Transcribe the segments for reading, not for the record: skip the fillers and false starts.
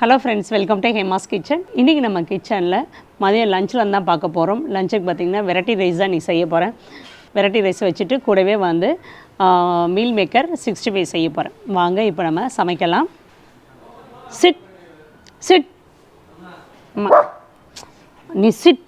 Hello friends, welcome to Hema's kitchen. இன்றைக்கி நம்ம கிச்சனில் மதியம் லஞ்சில் தான் பார்க்க போகிறோம். லஞ்சுக்கு பார்த்திங்கன்னா வெரைட்டி ரைஸ் தான் நீ செய்ய போகிறேன். வெரைட்டி ரைஸ் வச்சுட்டு கூடவே வந்து மீல் மேக்கர் 65 செய்ய போகிறேன். வாங்க இப்போ நம்ம சமைக்கலாம். சிட் சிட் நீ சிட்.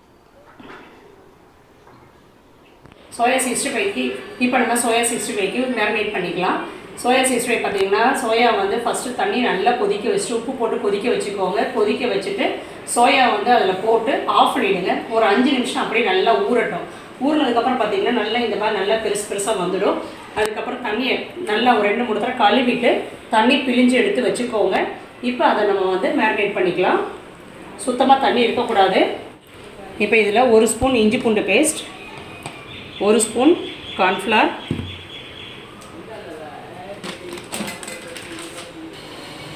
சோயா 65க்கு இப்போ நம்ம சோயா 65க்கு மேரினேட் பண்ணிக்கலாம். சோயா 65 பார்த்தீங்கன்னா சோயா வந்து ஃபஸ்ட்டு தண்ணி நல்லா கொதிக்க வச்சுட்டு உப்பு போட்டு கொதிக்க வச்சுக்கோங்க. கொதிக்க வச்சுட்டு சோயா வந்து அதில் போட்டு ஆஃப் பண்ணிவிடுங்க. ஒரு 5 நிமிஷம் அப்படியே நல்லா ஊறட்டும். ஊறினதுக்கப்புறம் பார்த்தீங்கன்னா நல்லா இந்த மாதிரி நல்லா பெருசாக வந்துடும். அதுக்கப்புறம் தண்ணியை நல்லா ஒரு 2-3 தடவை கழுவிட்டு தண்ணி பிழிஞ்சு எடுத்து வச்சுக்கோங்க. இப்போ அதை நம்ம வந்து மேரினேட் பண்ணிக்கலாம். சுத்தமாக தண்ணி இருக்கக்கூடாது. இப்போ இதில் 1 ஸ்பூன் இஞ்சி பூண்டு பேஸ்ட், 1 ஸ்பூன் கார்ன்ஃப்ளவர்,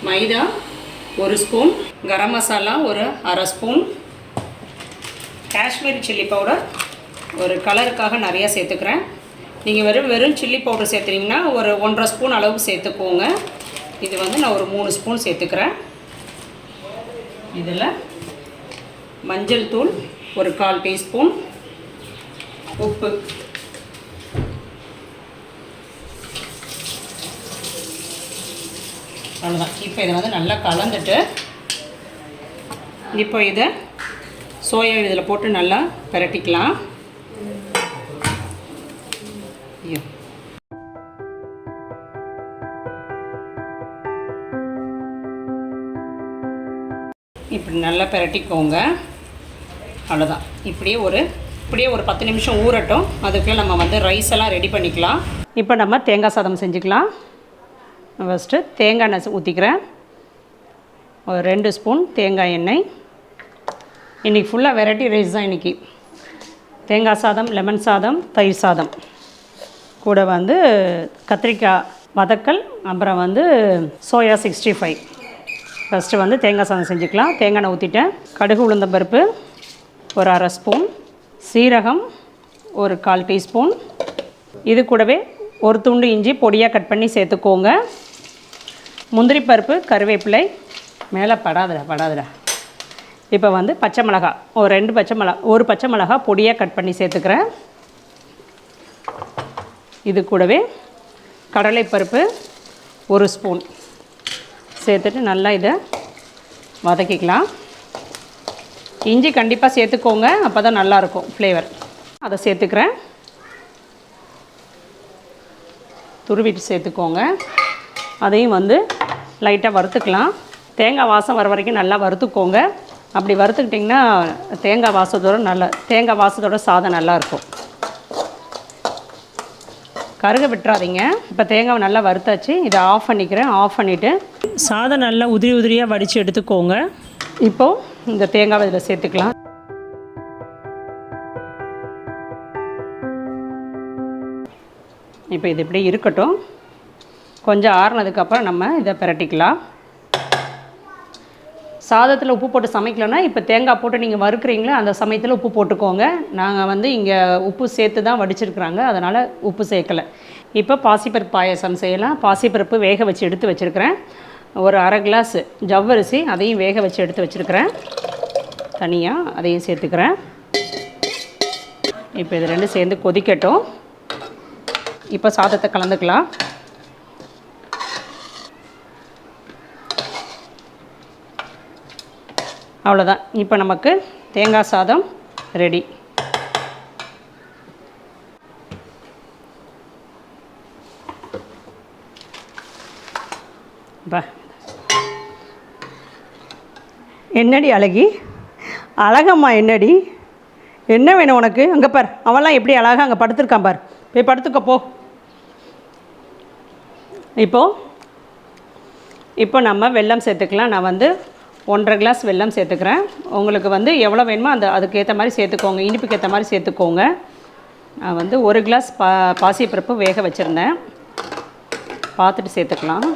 மைதா 1 ஸ்பூன், கரம் மசாலா ஒரு அரை ஸ்பூன், காஷ்மீரி சில்லி பவுடர் ஒரு கலருக்காக நிறையா சேர்த்துக்கிறேன். நீங்கள் வெறும் சில்லி பவுடர் சேர்த்துட்டிங்கன்னா ஒரு 1.5 ஸ்பூன் அளவுக்கு சேர்த்துக்கோங்க. இது வந்து நான் ஒரு 3 ஸ்பூன் சேர்த்துக்கிறேன். இதில் மஞ்சள் தூள் ஒரு 1/4 டீஸ்பூன், உப்பு, அவ்வளோதான். இப்போ இதை வந்து நல்லா கலந்துட்டு இப்போ இதை சோயா இதில் போட்டு நல்லா பிரட்டிக்கலாம். இப்படி நல்லா பிரட்டிக்கோங்க. அவ்வளோதான். இப்படியே ஒரு 10 நிமிஷம் ஊறட்டும். அதுக்குள்ளே நம்ம வந்து ரைஸ் எல்லாம் ரெடி பண்ணிக்கலாம். இப்போ நம்ம தேங்காய் சாதம் செஞ்சுக்கலாம். ஃபஸ்ட்டு தேங்காய் எண்ணெய் ஊற்றிக்கிறேன். ஒரு 2 ஸ்பூன் தேங்காய் எண்ணெய். இன்றைக்கி ஃபுல்லாக வெரைட்டி ரைஸ் தான். இன்றைக்கி தேங்காய் சாதம், லெமன் சாதம், தயிர் சாதம், கூட வந்து கத்திரிக்காய் வதக்கல், அப்புறம் வந்து சோயா 65. ஃபஸ்ட்டு வந்து தேங்காய் சாதம் செஞ்சுக்கலாம். தேங்காய் எண்ணெய் ஊற்றிட்டேன். கடுகு உளுந்தம்பருப்பு ஒரு அரை ஸ்பூன், சீரகம் ஒரு 1/4 டீஸ்பூன், இது கூடவே ஒரு துண்டு இஞ்சி பொடியாக கட் பண்ணி சேர்த்துக்கோங்க. முந்திரி பருப்பு, கருவேப்பிலை, மேலே படாதுடா. இப்போ வந்து பச்சை மிளகா ஒரு 2 பச்சை மிளகா, ஒரு பச்சை மிளகா பொடியாக கட் பண்ணி சேர்த்துக்கிறேன். இது கூடவே கடலைப்பருப்பு 1 ஸ்பூன் சேர்த்துட்டு நல்லா இதை வதக்கிக்கலாம். இஞ்சி கண்டிப்பாக சேர்த்துக்கோங்க, அப்போ தான் நல்லாயிருக்கும் ஃப்ளேவர். அதை சேர்த்துக்கிறேன். துருவிட்டு சேர்த்துக்கோங்க. அதையும் வந்து லைட்டாக வறுத்துக்கலாம். தேங்காய் வாசம் வர வரைக்கும் நல்லா வறுத்துக்கோங்க. அப்படி வறுத்துக்கிட்டிங்கன்னா தேங்காய் வாசத்தோட சாதம் நல்லாயிருக்கும். கருக விட்டுறாதீங்க. இப்போ தேங்காவை நல்லா வறுத்தாச்சு. இதை ஆஃப் பண்ணிக்கிறேன். ஆஃப் பண்ணிவிட்டு சாதம் நல்லா உதிரியாக வடித்து எடுத்துக்கோங்க. இப்போது இந்த தேங்காவை இதில் சேர்த்துக்கலாம். இப்போ இது இப்படி இருக்கட்டும். கொஞ்சம் ஆறுனதுக்கப்புறம் நம்ம இதை பிரட்டிக்கலாம். சாதத்தில் உப்பு போட்டு சமைக்கலன்னா இப்போ தேங்காய் போட்டு நீங்கள் வறுக்கிறீங்களே அந்த சமயத்தில் உப்பு போட்டுக்கோங்க. நாங்கள் வந்து இங்கே உப்பு சேர்த்து தான் வடிச்சிருக்கிறாங்க, அதனால் உப்பு சேர்க்கலை. இப்போ பாசிப்பருப்பு பாயாசம் செய்யலாம். பாசிப்பருப்பு வேக வச்சு எடுத்து வச்சுருக்கிறேன். ஒரு அரை கிளாஸ் ஜவ்வரிசி அதையும் வேக வச்சு எடுத்து வச்சுருக்கிறேன். தனியாக அதையும் சேர்த்துக்கிறேன். இப்போ இது 2 சேர்ந்து கொதிக்கட்டும். இப்போ சாதத்தை கலந்துக்கலாம். அவ்வளோதான். இப்போ நமக்கு தேங்காய் சாதம் ரெடி. என்னடி அழகி, அழகம்மா, என்னடி, என்ன வேணும் உனக்கு? அங்கே பார், அவெல்லாம் எப்படி அழகாக அங்கே படுத்துருக்கான் பார். போய் படுத்துக்க போ. இப்போ நம்ம வெல்லம் சேர்த்துக்கலாம். நான் வந்து 1.5 கிளாஸ் வெல்லம் சேர்த்துக்கிறேன். உங்களுக்கு வந்து எவ்வளோ வேணுமோ அதுக்கேற்ற மாதிரி சேர்த்துக்கோங்க. இனிப்புக்கு ஏற்ற மாதிரி சேர்த்துக்கோங்க. நான் வந்து 1 கிளாஸ் பாசிப்பருப்பு வேக வச்சுருந்தேன். பார்த்துட்டு சேர்த்துக்கலாம்.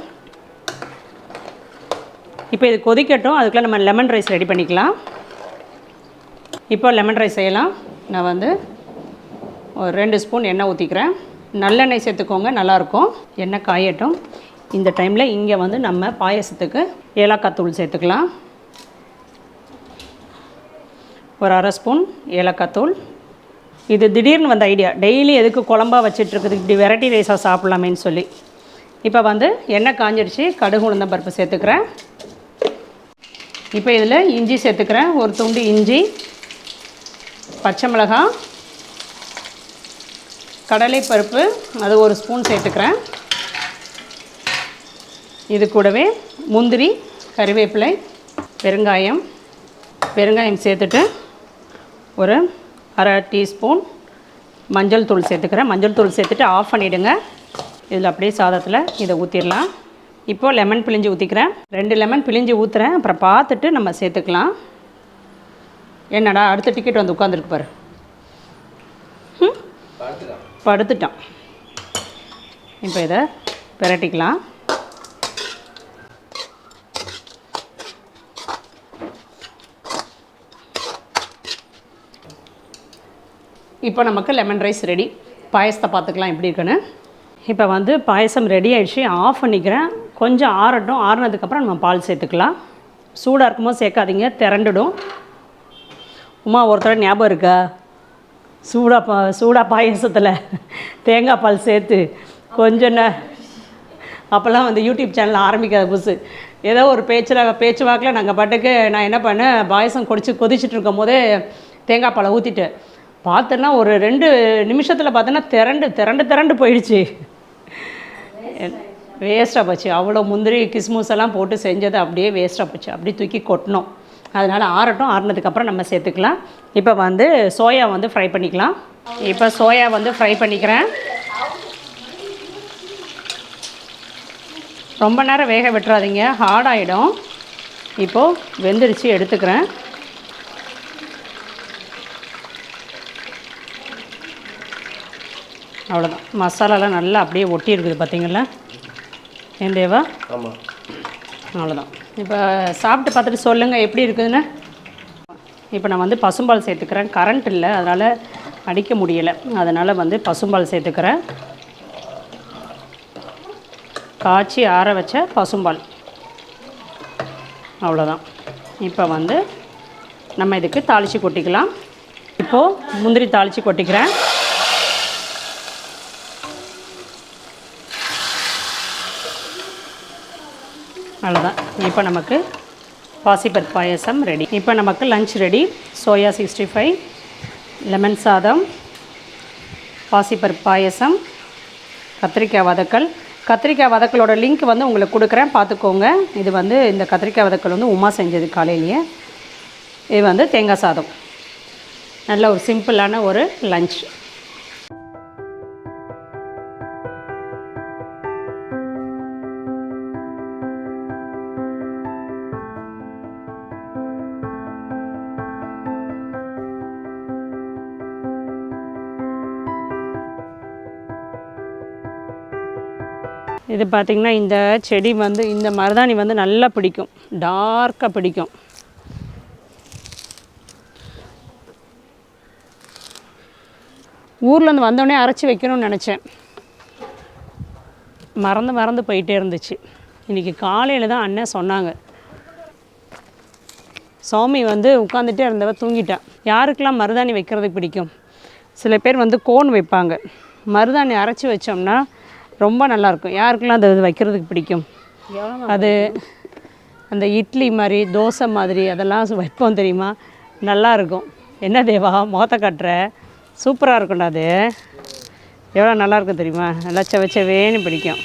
இப்போ இது கொதிக்கட்டும். அதுக்குள்ளே நம்ம லெமன் ரைஸ் ரெடி பண்ணிக்கலாம். இப்போ லெமன் ரைஸ் செய்யலாம். நான் வந்து ஒரு 2 ஸ்பூன் எண்ணெய் ஊற்றிக்கிறேன். நல்லெண்ணெய் சேர்த்துக்கோங்க, நல்லாயிருக்கும். எண்ணெய் காயட்டும். இந்த டைமில் இங்கே வந்து நம்ம பாயசத்துக்கு ஏலக்காய் தூள் சேர்த்துக்கலாம். ஒரு அரை ஸ்பூன் ஏலக்காய் தூள். இது திடீர்னு வந்த ஐடியா, டெய்லி எதுக்கு குழம்பா வச்சிட்ருக்குது, இப்படி வெரைட்டி ரைஸாக சாப்பிட்லாமேன்னு சொல்லி. இப்போ வந்து எண்ணெய் காஞ்சிடுச்சு, கடுகு உளுந்தம் பருப்பு சேர்த்துக்கிறேன். இப்போ இதில் இஞ்சி சேர்த்துக்கிறேன், ஒரு துண்டு இஞ்சி, பச்சை மிளகாய், கடலைப்பருப்பு அது ஒரு ஸ்பூன் சேர்த்துக்கிறேன். இது கூடவே முந்திரி, கறிவேப்பிலை, பெருங்காயம் சேர்த்துட்டு ஒரு அரை டீஸ்பூன் மஞ்சள் தூள் சேர்த்துக்கிறேன். மஞ்சள் தூள் சேர்த்துட்டு ஆஃப் பண்ணிவிடுங்க. இதில் அப்படியே சாதத்தில் இதை ஊற்றிடலாம். இப்போது லெமன் பிழிஞ்சு ஊற்றிக்கிறேன். 2 லெமன் பிழிஞ்சு ஊற்றுறேன், அப்புறம் பார்த்துட்டு நம்ம சேர்த்துக்கலாம். என்னடா அடுத்த டிக்கெட் வந்து உட்காந்துருக்கு பாரு, படுத்துட்டான். இப்போ இதை பிரட்டிக்கலாம். இப்போ நமக்கு லெமன் ரைஸ் ரெடி. பாயசத்தை பார்த்துக்கலாம் எப்படி இருக்குன்னு. இப்போ வந்து பாயசம் ரெடி ஆகிடுச்சு, ஆஃப் பண்ணிக்கிறேன். கொஞ்சம் ஆறட்டும், ஆறுனதுக்கப்புறம் நம்ம பால் சேர்த்துக்கலாம். சூடாக இருக்கும்போது சேர்க்காதீங்க, திரண்டுடும். உமா ஒருத்தர் ஞாபகம் இருக்கா, சூடாக பாயசத்தில் தேங்காய் பால் சேர்த்து கொஞ்சம் அப்போல்லாம் வந்து யூடியூப் சேனல் ஆரம்பிக்காத புதுசு, ஏதோ ஒரு பேச்சு வாக்கில் நாங்கள் பாட்டுக்கு நான் என்ன பண்ணேன், பாயசம் கொதிச்சுட்டு இருக்கும் போதே தேங்காய் பாலை ஊற்றிட்டேன். பார்த்தோன்னா ஒரு 2 நிமிஷத்தில் பார்த்தோன்னா திரண்டு போயிடுச்சு. வேஸ்ட்டாக போச்சு. அவ்வளோ முந்திரி கிஸ்மூஸ் எல்லாம் போட்டு செஞ்சது அப்படியே வேஸ்ட்டாக போச்சு, அப்படியே தூக்கி கொட்டணும். அதனால் ஆறட்டும், ஆறுனதுக்கப்புறம் நம்ம சேர்த்துக்கலாம். இப்போ வந்து சோயா வந்து ஃப்ரை பண்ணிக்கலாம். இப்போ சோயா வந்து ஃப்ரை பண்ணிக்கிறேன். ரொம்ப நேரம் வேக விட்டுறாதீங்க, ஹார்ட் ஆகிடும். இப்போது வெந்துருச்சு, எடுத்துக்கிறேன். அவ்வளோதான், மசாலாலாம் நல்லா அப்படியே ஒட்டி இருக்குது பார்த்தீங்களா ஏன் தேவா? ஆமாம், அவ்வளோதான். இப்போ சாப்பிட்டு பார்த்துட்டு சொல்லுங்கள் எப்படி இருக்குதுன்னு. இப்போ நான் வந்து பசும்பால் சேர்த்துக்கிறேன். கரண்ட் இல்லை, அதனால் அடிக்க முடியலை, அதனால் வந்து பசும்பால் சேர்த்துக்கிறேன். காய்ச்சி ஆற வச்ச பசும்பால், அவ்வளோதான். இப்போ வந்து நம்ம இதுக்கு தாளித்து கொட்டிக்கலாம். இப்போது முந்திரி தாளித்து கொட்டிக்கிறேன். அவ்வளோதான். இப்போ நமக்கு பாசிப்பருப்பு பாயசம் ரெடி. இப்போ நமக்கு லஞ்ச் ரெடி. சோயா 65, லெமன் சாதம், பாசிப்பருப்பு பாயசம், கத்திரிக்காய் வதக்கல். கத்திரிக்காய் வதக்கலோட லிங்க் வந்து உங்களுக்கு கொடுக்குறேன், பார்த்துக்கோங்க. இது வந்து இந்த கத்திரிக்காய் வதக்கல் வந்து உமா செஞ்சது காலையிலேயே. இது வந்து தேங்காய் சாதம். நல்ல ஒரு சிம்பிளான ஒரு லஞ்ச். இது பார்த்திங்கன்னா இந்த செடி வந்து இந்த மருதாணி வந்து நல்லா பிடிக்கும், டார்க்காக பிடிக்கும். ஊர்லேருந்து வந்தோடனே அரைச்சி வைக்கணும்னு நினச்சேன், மறந்து போயிட்டே இருந்துச்சு. இன்றைக்கி காலையில் தான் அண்ணன் சொன்னாங்க. சாமி வந்து உட்காந்துட்டே இருந்தவ தூங்கிட்டா. யாருக்கெல்லாம் மருதாணி வைக்கிறதுக்கு பிடிக்கும்? சில பேர் வந்து கோன் வைப்பாங்க. மருதாணி அரைச்சி வச்சோம்னா ரொம்ப நல்லாயிருக்கும். யாருக்கெல்லாம் அது வைக்கிறதுக்கு பிடிக்கும்? அது அந்த இட்லி மாதிரி, தோசை மாதிரி அதெல்லாம் வைப்போம் தெரியுமா, நல்லாயிருக்கும். என்ன தேவா முகத்தை கட்டுற, சூப்பராக இருக்கும்டா அது. எவ்வளோ நல்லாயிருக்கும் தெரியுமா, நல்லா செவச்சவேன்னு பிடிக்கும்.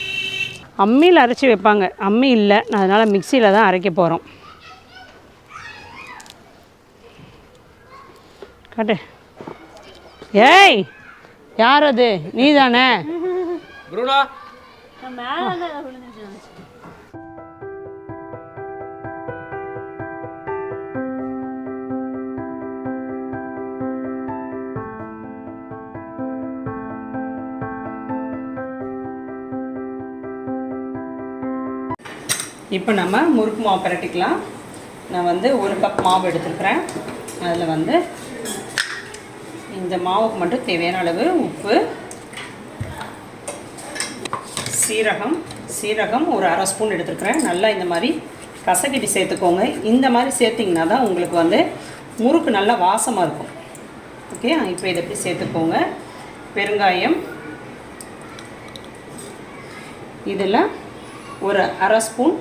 அம்மியில் அரைச்சி வைப்பாங்க, அம்மி இல்லை, அதனால் மிக்சியில் தான் அரைக்க போகிறோம். காட்டு. ஏய், யார் அது? நீ தானே? இப்போ நம்ம முறுக்கு மாவு பிரட்டிக்கலாம். நான் வந்து 1 கப் மாவு எடுத்துருக்கிறேன். அதில் வந்து இந்த மாவுக்கு மட்டும் தேவையான அளவு உப்பு, சீரகம், சீரகம் ஒரு அரை ஸ்பூன் எடுத்துருக்கிறேன். நல்லா இந்த மாதிரி கசக்கிட்டு சேர்த்துக்கோங்க. இந்த மாதிரி சேர்த்திங்கன்னா தான் உங்களுக்கு வந்து முறுக்கு நல்லா வாசமாக இருக்கும். ஓகே, இப்போ இதை எப்படி சேர்த்துக்கோங்க. பெருங்காயம், இதில் ஒரு அரை ஸ்பூன்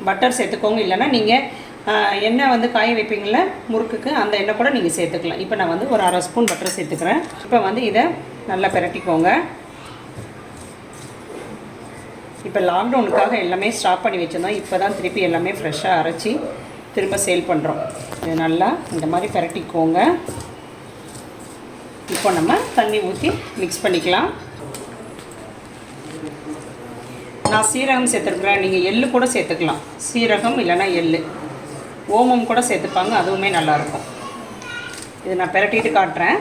பட்டர் சேர்த்துக்கோங்க. இல்லைன்னா நீங்கள் எண்ணெய் வந்து காய வைப்பீங்கள முறுக்குக்கு, அந்த எண்ணெய் கூட நீங்கள் சேர்த்துக்கலாம். இப்போ நான் வந்து ஒரு அரை ஸ்பூன் பட்டர் சேர்த்துக்கிறேன். இப்போ வந்து இதை நல்லா பிரட்டிக்கோங்க. இப்போ லாக்டவுனுக்காக எல்லாமே ஸ்டாப் பண்ணி வச்சுருந்தோம். இப்போ தான் திருப்பி எல்லாமே ஃப்ரெஷ்ஷாக அரைச்சி திரும்ப சேல் பண்ணுறோம். இது நல்லா இந்த மாதிரி பிரட்டிக்கோங்க. இப்போ நம்ம தண்ணி ஊற்றி மிக்ஸ் பண்ணிக்கலாம். நான் சீரகம் சேர்த்துருக்குறேன். நீங்கள் எள்ளு கூட சேர்த்துக்கலாம். சீரகம் இல்லைன்னா எள்ளு, ஓமம் கூட சேர்த்துப்பாங்க, அதுவுமே நல்லாயிருக்கும். இது நான் பிரட்டிட்டு காட்டுறேன்.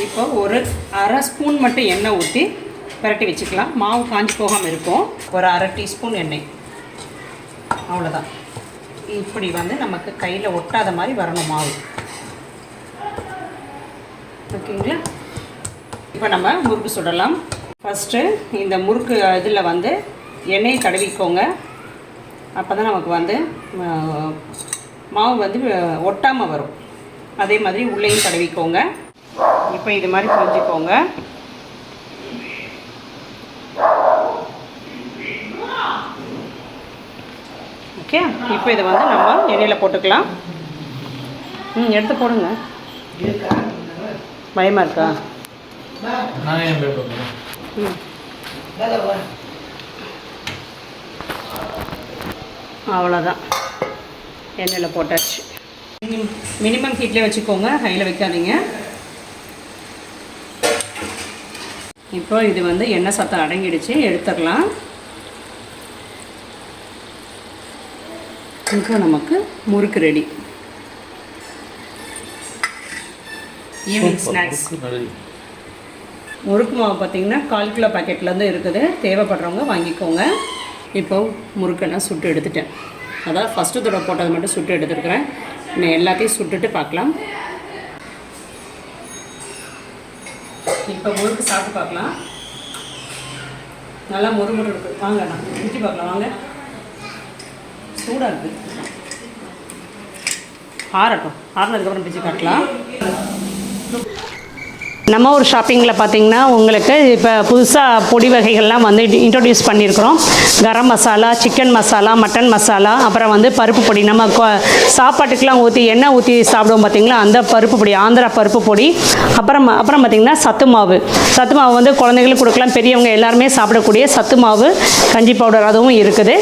இப்போ ஒரு அரை ஸ்பூன் மட்டும் எண்ணெய் ஊற்றி பிரட்டி வச்சுக்கலாம். மாவு காஞ்சி போகாமல் இருக்கும். ஒரு அரை டீஸ்பூன் எண்ணெய், அவ்வளோதான். இப்படி வந்து நமக்கு கையில் ஒட்டாத மாதிரி வரணும் மாவு. ஓகேங்களா? இப்போ நம்ம முறுக்கு சுடலாம். ஃபஸ்ட்டு இந்த முறுக்கு இதில் வந்து எண்ணெயை தடவிக்கோங்க. அப்போ தான் நமக்கு வந்து மாவு வந்து ஒட்டாமல் வரும். அதே மாதிரி உள்ளேயும் தடவிக்கோங்க. இப்போ இது மாதிரி புரிஞ்சுக்கோங்க. ஓகே, இப்போ இதை வந்து நம்ம எண்ணெயில் போட்டுக்கலாம். எடுத்து போடுங்க. பயமாக இருக்கா? அவ்வளோதான், எண்ணெயில் போட்டாச்சு. மினிமம் ஹீட்லேயே வச்சுக்கோங்க, ஹையில் வைக்காதீங்க. இப்போ இது வந்து எண்ணெய் சத்தம் அடங்கிடுச்சு, எடுத்துடலாம். இப்போ நமக்கு முறுக்கு ரெடி. Evening snacks. முறுக்கு மாவு பார்த்திங்கன்னா 1/4 கிலோ பேக்கெட்லேருந்து இருக்குது. தேவைப்படுறவங்க வாங்கிக்கோங்க. இப்போ முறுக்கெல்லாம் சுட்டு எடுத்துட்டேன். அதாவது ஃபஸ்ட்டு தடவை போட்டது மட்டும் சுட்டு எடுத்துருக்குறேன். நான் எல்லாத்தையும் சுட்டுட்டு பார்க்கலாம். இப்போ முறுக்கு சாப்பிட்டு பார்க்கலாம். நல்லா முறுமுறு இருக்குது. வாங்க, நான் பிடிச்சி பார்க்கலாம். வாங்க, சூடாக இருக்குது. ஆறட்டும், ஆறினதுக்கப்புறம் பிடிச்சி காட்டலாம். நம்ம ஒரு ஷாப்பிங்கில் பார்த்திங்கன்னா உங்களுக்கு இப்போ புதுசாக பொடி வகைகள்லாம் வந்து இன்ட்ரடியூஸ் பண்ணியிருக்கிறோம். கரம் மசாலா, சிக்கன் மசாலா, மட்டன் மசாலா, அப்புறம் வந்து பருப்பு பொடி. நம்ம சாப்பாட்டுக்கெலாம் ஊற்றி எண்ணெய் ஊற்றி சாப்பிடுவோம் பார்த்திங்களா, அந்த பருப்பு பொடி, ஆந்திரா பருப்பு பொடி. அப்புறம் பார்த்திங்கன்னா சத்து மாவு வந்து குழந்தைங்களுக்கு கொடுக்கலாம். பெரியவங்க எல்லாருமே சாப்பிடக்கூடிய சத்து மாவு, கஞ்சி பவுடர், அதுவும் இருக்குது.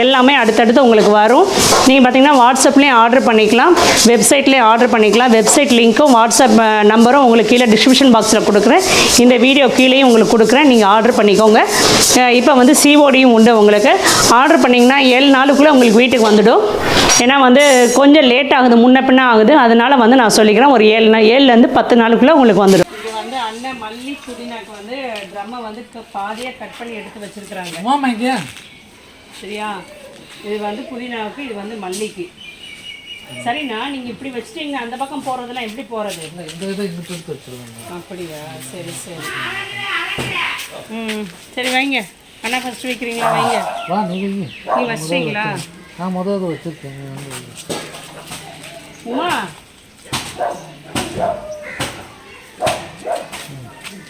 எல்லாமே அடுத்தடுத்து உங்களுக்கு வரும். நீங்கள் பார்த்திங்கன்னா வாட்ஸ்அப்லேயும் ஆர்டர் பண்ணிக்கலாம், வெப்சைட்லேயும் ஆர்டர் பண்ணிக்கலாம். வெப்சைட் லிங்க்கும் வாட்ஸ்அப் நம்பரும் உங்களுக்கு கீழே டிஸ்கிரிப்ஷன் பாக்ஸில் கொடுக்குறேன். இந்த வீடியோ கீழேயும் உங்களுக்கு கொடுக்குறேன், நீங்கள் ஆர்டர் பண்ணிக்கோங்க. இப்போ வந்து சிஓடியும் உண்டு. உங்களுக்கு ஆர்டர் பண்ணிங்கன்னா 7 நாளுக்குள்ளே உங்களுக்கு வீட்டுக்கு வந்துடும். ஏன்னா வந்து கொஞ்சம் லேட் ஆகுது, முன்ன பின்ன ஆகுது. அதனால் வந்து நான் சொல்லிக்கிறேன், ஒரு 7லேருந்து 10 நாளுக்குள்ளே உங்களுக்கு வந்துடும். இது வந்து அண்ணன் மல்லி புதினாக்கு வந்து ட்ரம்மை வந்து பாதியாக கட் பண்ணி எடுத்து வச்சுருக்குறாங்க. சரியா? இது வந்து புதினாவுக்கு, இது வந்து மல்லிக்கு. சரிண்ணா, நீங்கள் இப்படி வச்சுட்டீங்கன்னா அந்த பக்கம் போகிறதெல்லாம் எப்படி போகிறது? அப்படியா? சரி சரி. சரி வைங்க. அண்ணா ஃபஸ்ட்டு வைக்கிறீங்களா? வைங்க. நீ வச்சிட்டீங்களா? நான் முதல்ல வச்சுருக்கேன். உமா,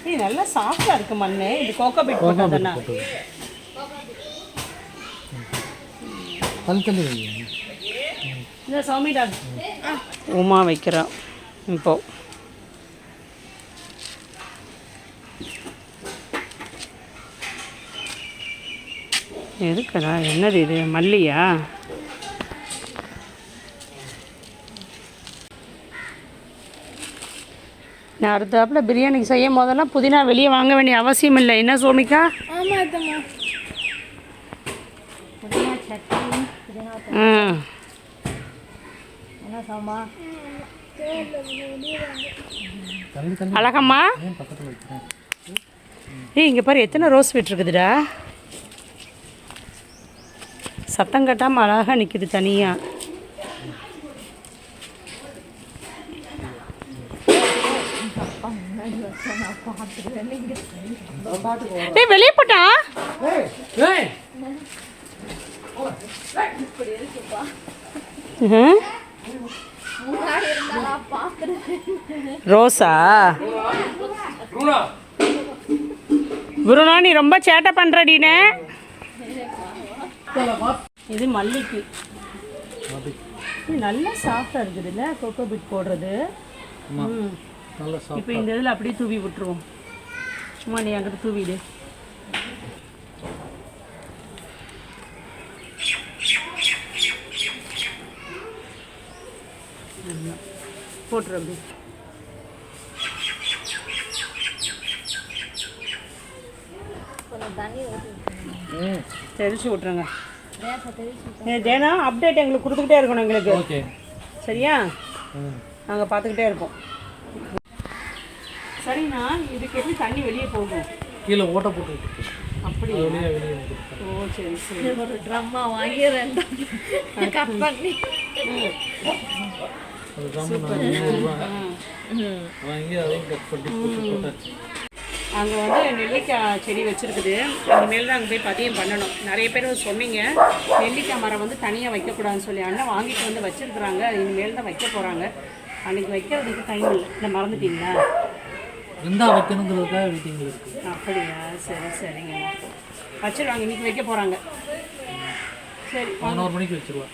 இது நல்லா சாஃப்டாக இருக்குது மண். இது கோகோ பீட் போட்டதுண்ணா. இந்த சௌமிடா உமா வைக்கிறோம். இப்போ எதுக்குடா? என்னது இது? மல்லியா? நான் அடுத்தாப்புல பிரியாணிக்கு செய்யும் போதெல்லாம் புதினா வெளியே வாங்க வேண்டிய அவசியம் இல்லை. என்ன சோமிக்கா? அழகம்மா, இங்கே பாரு எத்தனை ரோஸ் விட்டுருக்குதுடா. சத்தம் கட்டாமல் அழகாக நிற்கிது தனியாக. டேய் வெளியே போட்டா ரோஸா குருணா நீ ரொம்ப சேட்டை பண்றடினே. இது மல்லிக்கு நல்லா சாஃப்டா இருக்குது இல்லை கொக்கோ பிட் போடுறது. இப்போ இந்த இதில் அப்படியே தூவி விட்டுருவோம். சும்மா நீ அங்கிட்டு தூவிடு. போட்டுரு அப்படி. தெளிச்சு விட்ருங்க. தினம் அப்டேட் எங்களுக்கு கொடுத்துக்கிட்டே இருக்கணும் எங்களுக்கு. சரியா? நாங்கள் பார்த்துக்கிட்டே இருப்போம். சரிண்ணா, இதுக்கு எப்படி தண்ணி வெளியே போகும்? கீழே ஓட்ட போட்டு. அப்படியா? ஓ சரி சரி. ஒரு ட்ரம்மா வாங்கி 2 கட் பண்ணி அங்கே வந்து நெல்லிக்காய் செடி வச்சுருக்குது. இனிமேல் தான் அங்கே போய் பதியம் பண்ணணும். நிறைய பேர் சொன்னீங்க நெல்லிக்காய் மரம் வந்து தனியாக வைக்கக்கூடாதுன்னு சொல்லி. அண்ணன் வாங்கிட்டு வந்து வச்சுருக்குறாங்க. இனிமேல் தான் வைக்க போகிறாங்க. அன்றைக்கி வைக்கிறதுக்கு டைம் இல்லை. இல்லை மறந்துட்டீங்களா? வைக்கணுங்கிறதுக்காக வெயிட்டிங் இருக்கு. அப்படியா? சரி சரிங்க. வச்சுருவாங்க. இன்றைக்கி வைக்க போகிறாங்க. சரி 11 மணிக்கு வச்சுருவேன்.